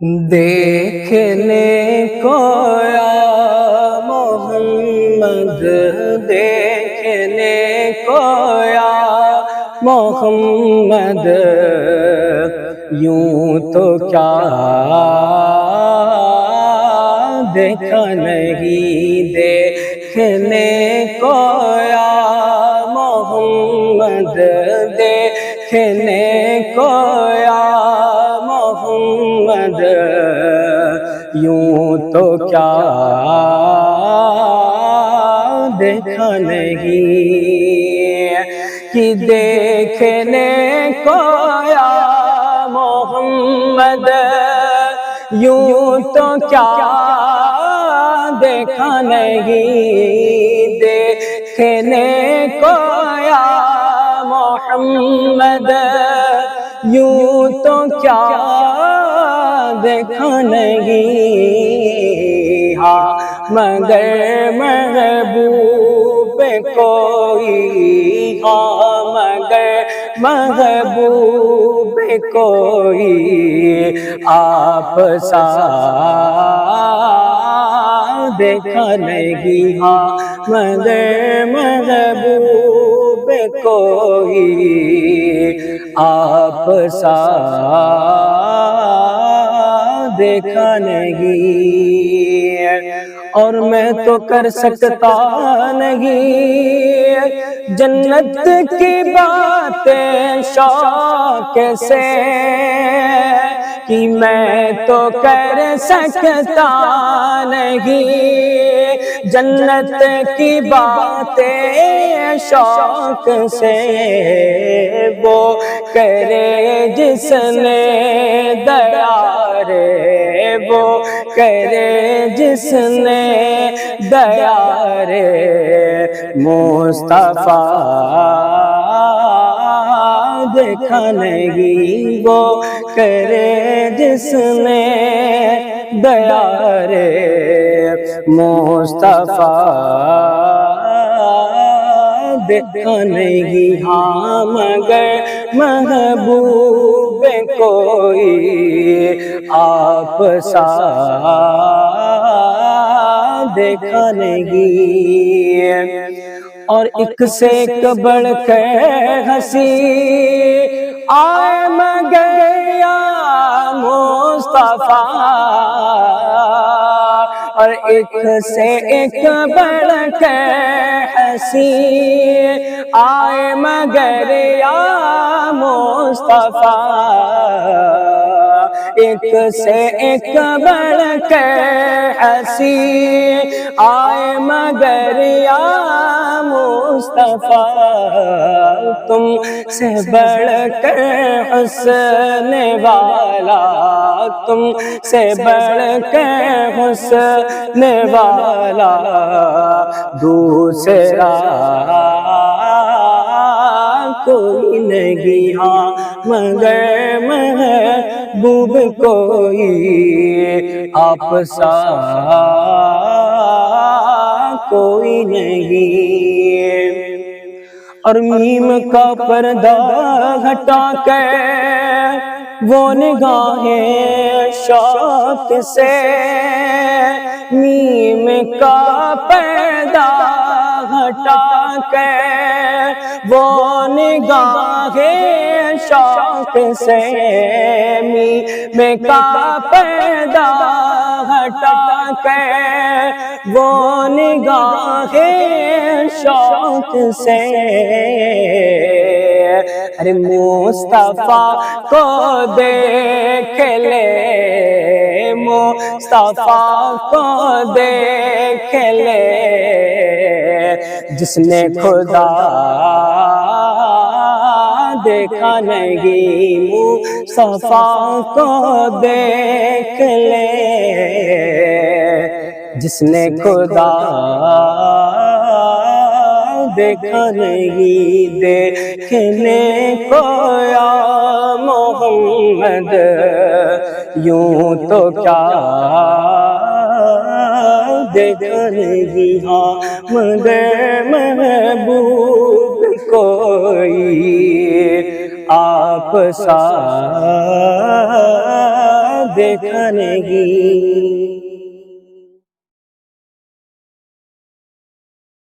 دیکھنے کو یا محمد، دیکھنے کو یا محمد، یوں تو کیا دیکھا نہیں، دیکھنے کو یا محمد، دیکھنے کو یا محمد، یوں تو کیا دیکھا نہیں کہ دیکھنے کو یا محمد، یوں تو کیا دیکھا نہیں، دیکھنے کو یا محمد، یوں تو کیا دیکھا نہیں، ہاں مگر محبوب کوئی، ہاں مگر محبوب کوئی آپ سا دیکھا نہیں، ہاں مگر محبوب کوئی آپ سا دیکھا نہیں، اور میں تو کر سکتا نہیں جنت کی باتیں شوق سے، کہ میں تو کر سکتا نہیں جنت کی باتیں شوق سے، وہ کرے جس نے دیا رے، وہ کرے جس نے دیا رے، مصطفیٰ دیکھا نہیں، وہ کرے جس نے دیا رے، مصطفیٰ دیکھا نہیں، ہاں مگر محبوب کوئی آپ سا دیکھا نہیں، اور ایک سے ایک بڑھ کر ہنسی آئے مگر یا مصطفیٰ، اور ایک سے ایک بڑھ کر ہنسی آئے مگر یا مصطفیٰ، ایک سے ایک بڑھ کر ہنسی آئے مگر یا مصطفیٰ، تم سے بڑھ کر حسن والا، تم سے بڑھ کر حسن والا دوسرا کوئی نہیں، ہاں مگر محبوب کوئی آپ سا کوئی نہیں، اور میم کا پردہ ہٹا کر وہ نگاہیں شوق سے، میم کا پردہ ہٹا کر وہ نگاہیں شوق سے، میم کا پردہ ہٹا کر وہ نگاہیں شوق سے، ارے مصطفیٰ کو دیکھ لے، مصطفیٰ کو دیکھ لے، جس نے خدا دیکھا نہیں، مصطفیٰ کو دیکھ لے، جس نے خدا دیکھا نہیں، دیکھنے کو یا محمد، یوں تو کیا دیکھا نہیں، ہاں مگر محبوب کوئی آپ سا دیکھا نہیں.